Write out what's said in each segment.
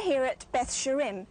here at Bet Shearim.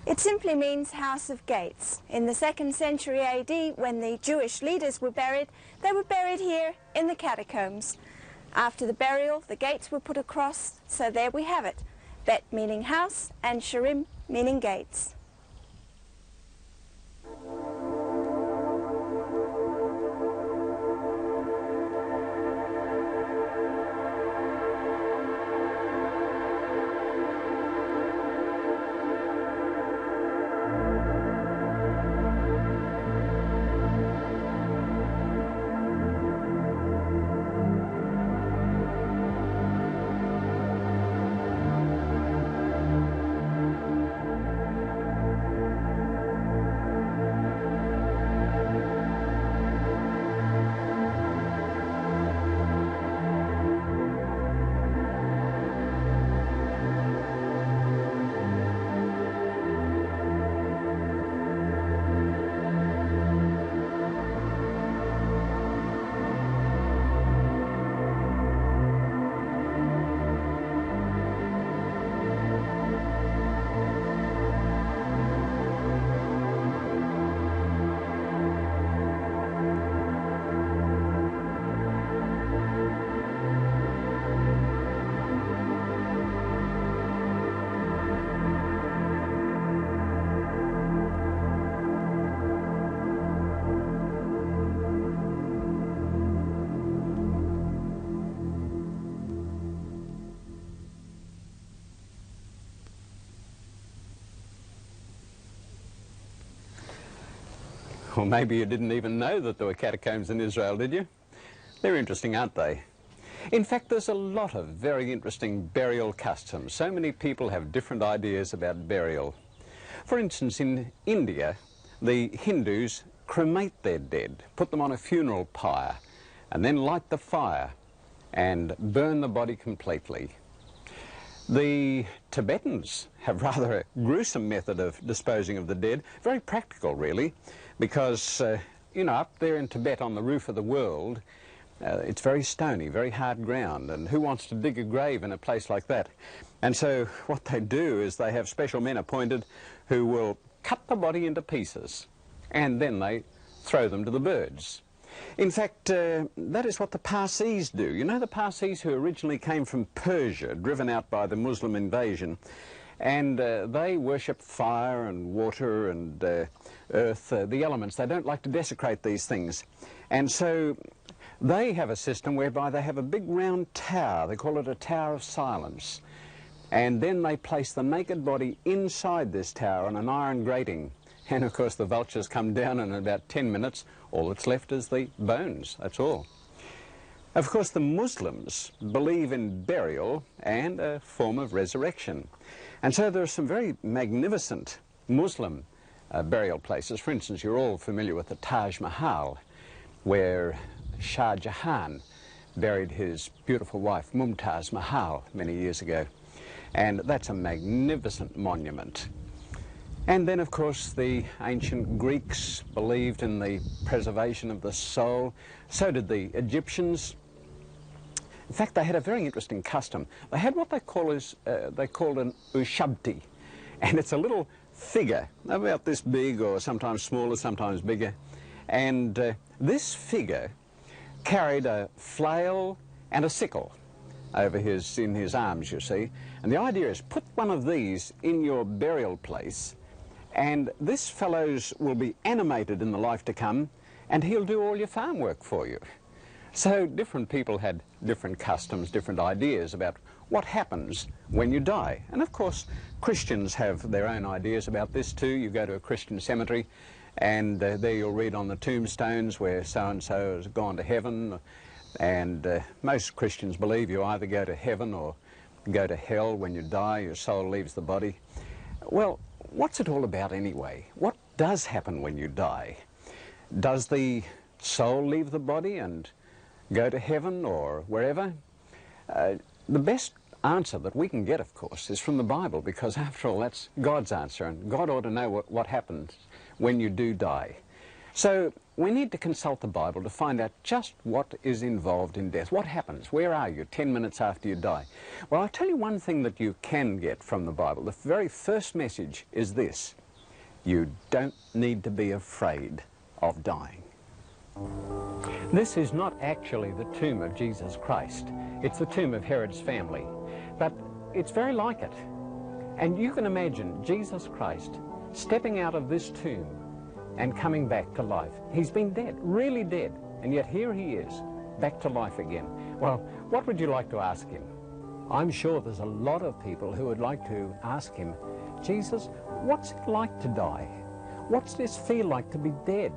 It simply means house of gates. In the 2nd century AD, when the Jewish leaders were buried, they were buried here in the catacombs. After the burial, the gates were put across, so there we have it. Bet meaning house and Shearim meaning gates. Or maybe you didn't even know that there were catacombs in Israel, did you? They're interesting, aren't they? In fact, there's a lot of very interesting burial customs. So many people have different ideas about burial. For instance, in India, the Hindus cremate their dead, put them on a funeral pyre, and then light the fire and burn the body completely. The Tibetans have rather a gruesome method of disposing of the dead, very practical really, because, you know, up there in Tibet on the roof of the world, it's very stony, very hard ground, and who wants to dig a grave in a place like that? And so what they do is they have special men appointed who will cut the body into pieces, and then they throw them to the birds. In fact, that is what the Parsis do. You know, the Parsis who originally came from Persia, driven out by the Muslim invasion, and they worship fire and water and earth, the elements. They don't like to desecrate these things. And so they have a system whereby they have a big round tower. They call it a tower of silence. And then they place the naked body inside this tower on an iron grating. And of course the vultures come down, and in about 10 minutes all that's left is the bones, that's all. Of course the Muslims believe in burial and a form of resurrection. And so there are some very magnificent Muslim burial places. For instance, you're all familiar with the Taj Mahal, where Shah Jahan buried his beautiful wife Mumtaz Mahal many years ago. And that's a magnificent monument. And then, of course, the ancient Greeks believed in the preservation of the soul. So did the Egyptians. In fact, they had a very interesting custom. They had what they called an ushabti, and it's a little figure about this big, or sometimes smaller, sometimes bigger. And this figure carried a flail and a sickle over in his arms, you see. And the idea is, put one of these in your burial place, and this fellow's will be animated in the life to come, and he'll do all your farm work for you. So different people had different customs, different ideas about what happens when you die. And of course, Christians have their own ideas about this too. You go to a Christian cemetery, and there you'll read on the tombstones where so-and-so has gone to heaven. And most Christians believe you either go to heaven or go to hell. When you die, your soul leaves the body. Well, what's it all about anyway? What does happen when you die? Does the soul leave the body and go to heaven or wherever? The best answer that we can get, of course, is from the Bible, because after all, that's God's answer, and God ought to know what happens when you do die. So we need to consult the Bible to find out just what is involved in death. What happens? Where are you 10 minutes after you die? Well, I'll tell you one thing that you can get from the Bible. The very first message is this: you don't need to be afraid of dying. This is not actually the tomb of Jesus Christ. It's the tomb of Herod's family. But it's very like it. And you can imagine Jesus Christ stepping out of this tomb and coming back to life. He's been dead, really dead, and yet here he is, back to life again. Well, what would you like to ask him? I'm sure there's a lot of people who would like to ask him, Jesus, what's it like to die? What's this feel like to be dead?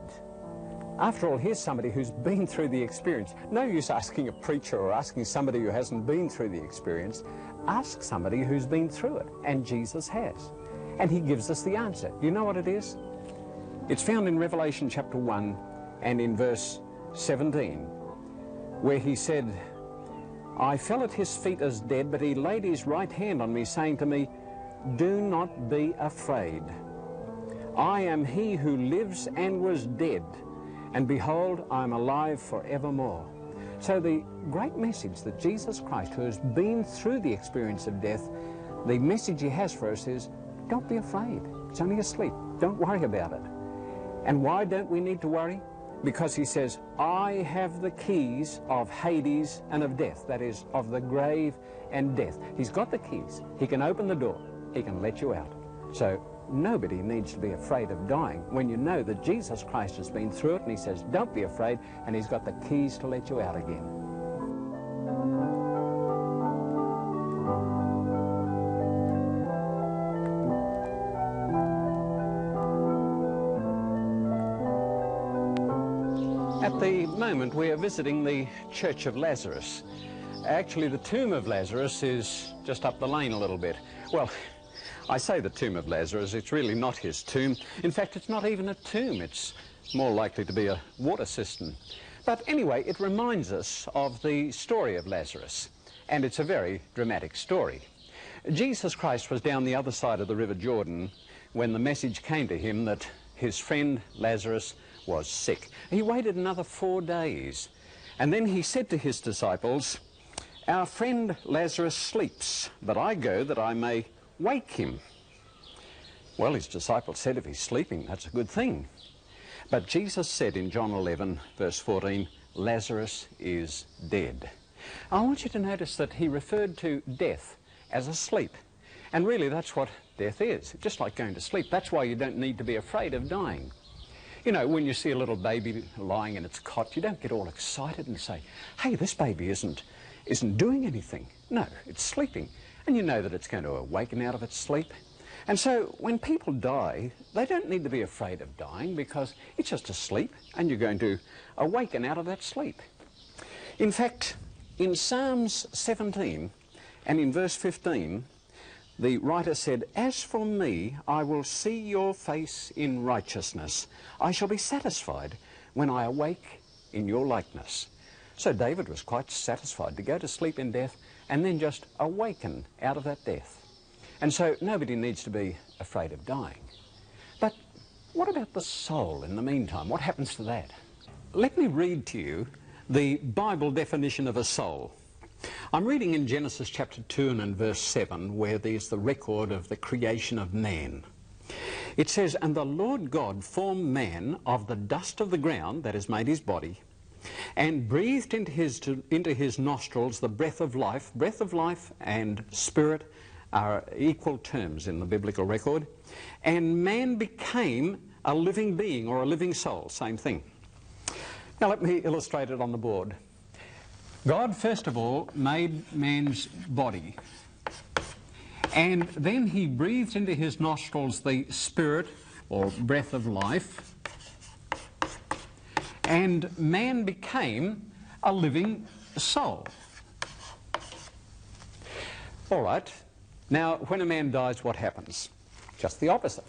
After all, here's somebody who's been through the experience. No use asking a preacher or asking somebody who hasn't been through the experience. Ask somebody who's been through it, and Jesus has. And he gives us the answer. You know what it is? It's found in Revelation chapter 1 and in verse 17, where he said, I fell at his feet as dead, but he laid his right hand on me, saying to me, do not be afraid. I am he who lives and was dead, and behold, I am alive forevermore. So the great message that Jesus Christ, who has been through the experience of death, the message he has for us is, don't be afraid. It's only a sleep. Don't worry about it. And why don't we need to worry? Because he says, I have the keys of Hades and of death, that is, of the grave and death. He's got the keys. He can open the door. He can let you out. So nobody needs to be afraid of dying when you know that Jesus Christ has been through it, and he says, don't be afraid, and he's got the keys to let you out again. At the moment, we are visiting the Church of Lazarus. Actually, the tomb of Lazarus is just up the lane a little bit. Well, I say the tomb of Lazarus, it's really not his tomb. In fact, it's not even a tomb. It's more likely to be a water cistern. But anyway, it reminds us of the story of Lazarus, and it's a very dramatic story. Jesus Christ was down the other side of the River Jordan when the message came to him that his friend Lazarus was sick. He waited another 4 days, and then he said to his disciples, our friend Lazarus sleeps, but I go that I may wake him. Well, his disciples said, if he's sleeping, that's a good thing. But Jesus said in John 11, verse 14, Lazarus is dead. I want you to notice that he referred to death as a sleep. And really, that's what death is, just like going to sleep. That's why you don't need to be afraid of dying. You know, when you see a little baby lying in its cot, you don't get all excited and say, hey, this baby isn't doing anything. No, it's sleeping. And you know that it's going to awaken out of its sleep. And so when people die, they don't need to be afraid of dying because it's just a sleep and you're going to awaken out of that sleep. In fact, in Psalms 17 and in verse 15, the writer said, as for me, I will see your face in righteousness. I shall be satisfied when I awake in your likeness. So David was quite satisfied to go to sleep in death and then just awaken out of that death. And so nobody needs to be afraid of dying. But what about the soul in the meantime? What happens to that? Let me read to you the Bible definition of a soul. I'm reading in Genesis chapter 2 and in verse 7, where there's the record of the creation of man. It says, and the Lord God formed man of the dust of the ground, that is, made his body, and breathed into his nostrils the breath of life. Breath of life and spirit are equal terms in the biblical record. And man became a living being, or a living soul, same thing. Now let me illustrate it on the board. God, first of all, made man's body, and then he breathed into his nostrils the spirit, or breath of life, and man became a living soul. All right, now when a man dies, what happens? Just the opposite.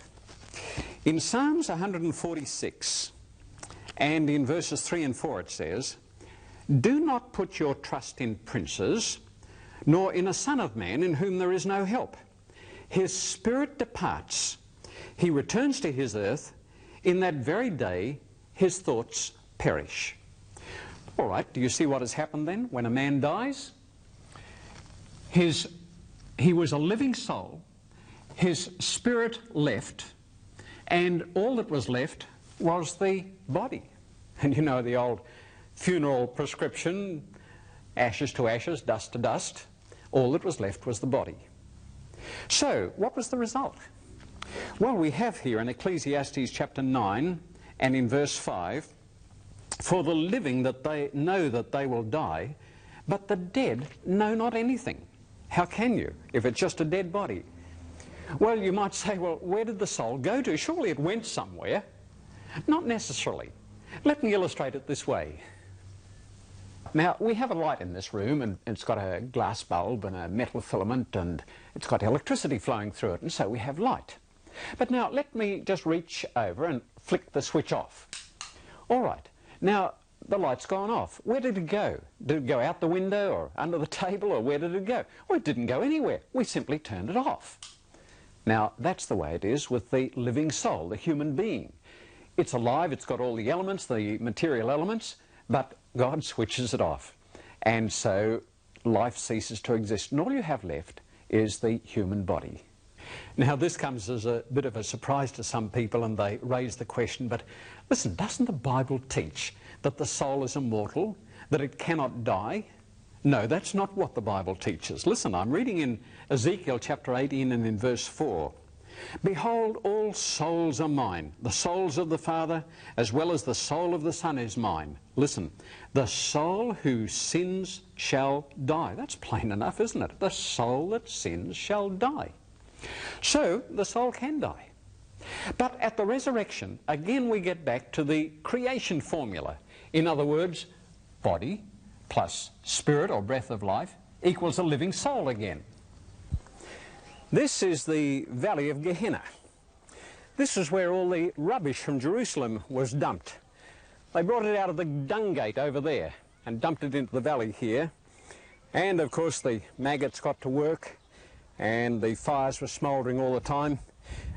In Psalms 146, and in verses 3 and 4 it says, do not put your trust in princes, nor in a son of man in whom there is no help. His spirit departs. He returns to his earth. In that very day his thoughts perish. All right, do you see what has happened then when a man dies? He was a living soul, his spirit left, and all that was left was the body. And you know the old funeral prescription, ashes to ashes, dust to dust. All that was left was the body. So, what was the result? Well, we have here in Ecclesiastes chapter 9 and in verse 5, for the living that they know that they will die, but the dead know not anything. How can you, if it's just a dead body? Well, you might say, well, where did the soul go to? Surely it went somewhere. Not necessarily. Let me illustrate it this way. Now, we have a light in this room, and it's got a glass bulb and a metal filament, and it's got electricity flowing through it, and so we have light. But now, let me just reach over and flick the switch off. All right. Now, the light's gone off. Where did it go? Did it go out the window or under the table, or where did it go? Well, it didn't go anywhere. We simply turned it off. Now, that's the way it is with the living soul, the human being. It's alive, it's got all the elements, the material elements, but God switches it off. And so life ceases to exist. And all you have left is the human body. Now, this comes as a bit of a surprise to some people, and they raise the question, but listen, doesn't the Bible teach that the soul is immortal, that it cannot die? No, that's not what the Bible teaches. Listen, I'm reading in Ezekiel chapter 18 and in verse 4. Behold, all souls are mine. The souls of the Father as well as the soul of the Son is mine. Listen, the soul who sins shall die. That's plain enough, isn't it? The soul that sins shall die. So, the soul can die. But at the resurrection, again we get back to the creation formula. In other words, body plus spirit or breath of life equals a living soul again. This is the valley of Gehenna. This is where all the rubbish from Jerusalem was dumped. They brought it out of the dung gate over there and dumped it into the valley here. And of course the maggots got to work and the fires were smouldering all the time.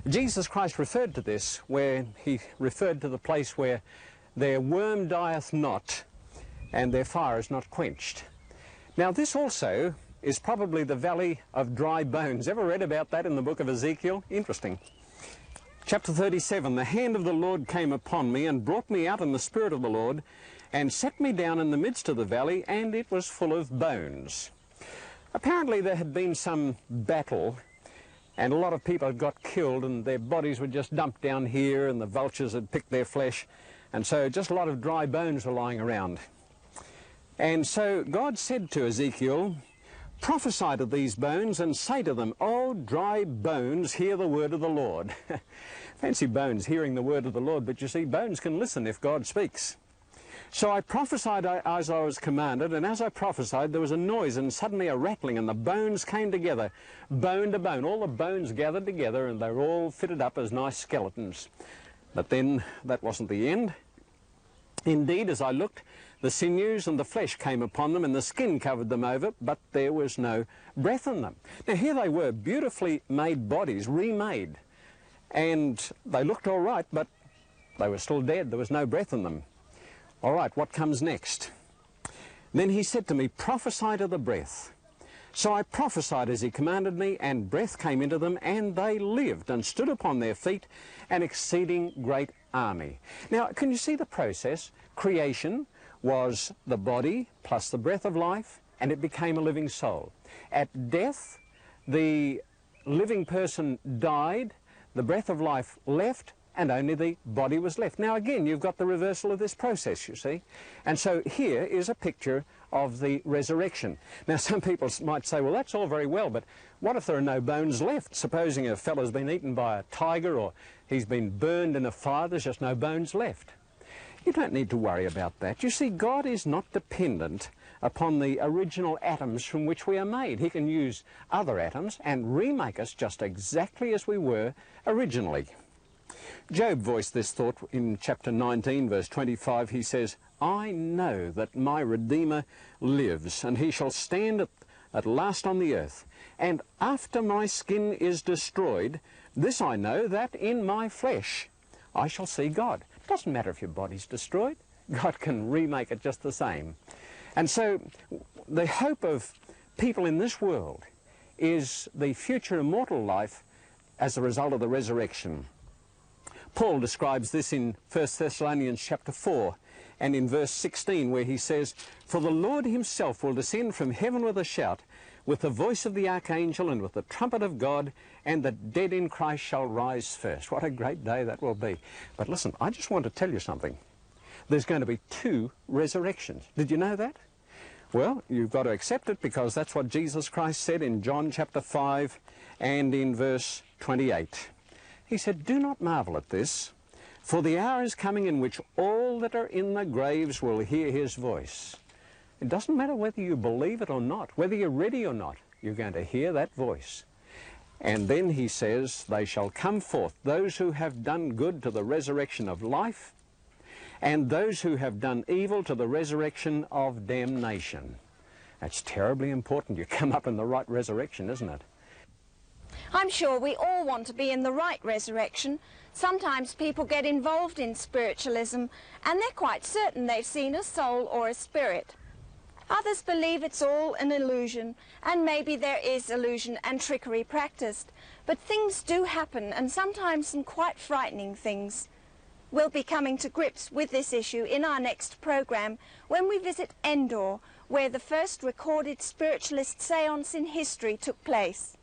Jesus Christ referred to this, where he referred to the place where their worm dieth not and their fire is not quenched. Now this also is probably the valley of dry bones. Ever read about that in the book of Ezekiel? Interesting. Chapter 37, the hand of the Lord came upon me and brought me out in the spirit of the Lord and set me down in the midst of the valley, and it was full of bones. Apparently there had been some battle and a lot of people had got killed and their bodies were just dumped down here and the vultures had picked their flesh, and so just a lot of dry bones were lying around. And so God said to Ezekiel, prophesy to these bones and say to them, O dry bones, hear the word of the Lord. Fancy bones hearing the word of the Lord, but you see, bones can listen if God speaks. So I prophesied as I was commanded, and as I prophesied there was a noise and suddenly a rattling, and the bones came together, bone to bone. All the bones gathered together and they were all fitted up as nice skeletons. But then that wasn't the end. Indeed, as I looked, the sinews and the flesh came upon them and the skin covered them over, but there was no breath in them. Now here they were, beautifully made bodies, remade. And they looked all right, but they were still dead. There was no breath in them. All right, what comes next? Then he said to me, prophesy to the breath. So I prophesied as he commanded me, and breath came into them, and they lived and stood upon their feet, an exceeding great army. Now, can you see the process? Creation was the body plus the breath of life, and it became a living soul. At death, the living person died, the breath of life left, and only the body was left. Now again, you've got the reversal of this process, you see. And so here is a picture of the resurrection. Now some people might say, well, that's all very well, but what if there are no bones left? Supposing a fellow's been eaten by a tiger or he's been burned in a fire, there's just no bones left. You don't need to worry about that. You see, God is not dependent upon the original atoms from which we are made. He can use other atoms and remake us just exactly as we were originally. Job voiced this thought in chapter 19, verse 25. He says, I know that my Redeemer lives, and he shall stand at last on the earth. And after my skin is destroyed, this I know, that in my flesh I shall see God. It doesn't matter if your body's destroyed. God can remake it just the same. And so the hope of people in this world is the future immortal life as a result of the resurrection. Paul describes this in 1 Thessalonians chapter 4 and in verse 16, where he says, "For the Lord himself will descend from heaven with a shout, with the voice of the archangel and with the trumpet of God, and the dead in Christ shall rise first." What a great day that will be. But listen, I just want to tell you something. There's going to be 2 resurrections. Did you know that? Well, you've got to accept it, because that's what Jesus Christ said in John chapter 5 and in verse 28. He said, "Do not marvel at this, for the hour is coming in which all that are in the graves will hear his voice." It doesn't matter whether you believe it or not, whether you're ready or not, you're going to hear that voice. And then he says, "They shall come forth, those who have done good to the resurrection of life, and those who have done evil to the resurrection of damnation." That's terribly important. You come up in the right resurrection, isn't it? I'm sure we all want to be in the right resurrection. Sometimes people get involved in spiritualism and they're quite certain they've seen a soul or a spirit. Others believe it's all an illusion, and maybe there is illusion and trickery practiced. But things do happen, and sometimes some quite frightening things. We'll be coming to grips with this issue in our next program when we visit Endor, where the first recorded spiritualist seance in history took place.